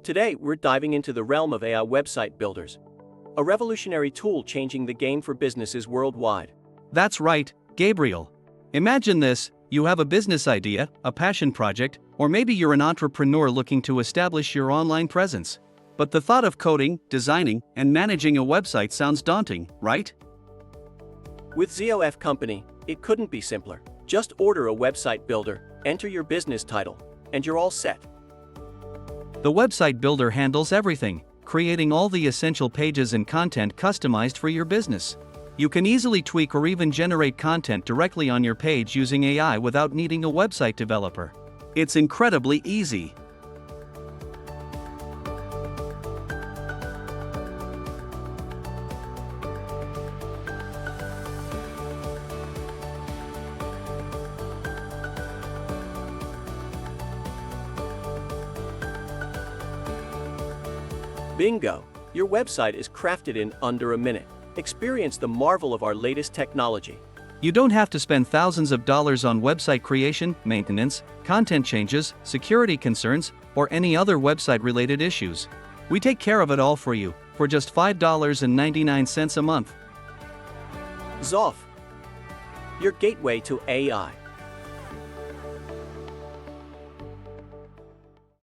Today, we're diving into the realm of AI website builders, a revolutionary tool changing the game for businesses worldwide. That's right, Gabriel. Imagine this: you have a business idea, a passion project, or maybe you're an entrepreneur looking to establish your online presence. But the thought of coding, designing, and managing a website sounds daunting, right? With ZOF Company, it couldn't be simpler. Just order a website builder, enter your business title, and you're all set. The website builder handles everything, creating all the essential pages and content customized for your business. You can easily tweak or even generate content directly on your page using AI without needing a website developer. It's incredibly easy. Bingo! Your website is crafted in under a minute. Experience the marvel of our latest technology. You don't have to spend thousands of dollars on website creation, maintenance, content changes, security concerns, or any other website-related issues. We take care of it all for you, for just $5.99 a month. ZOF, your gateway to AI.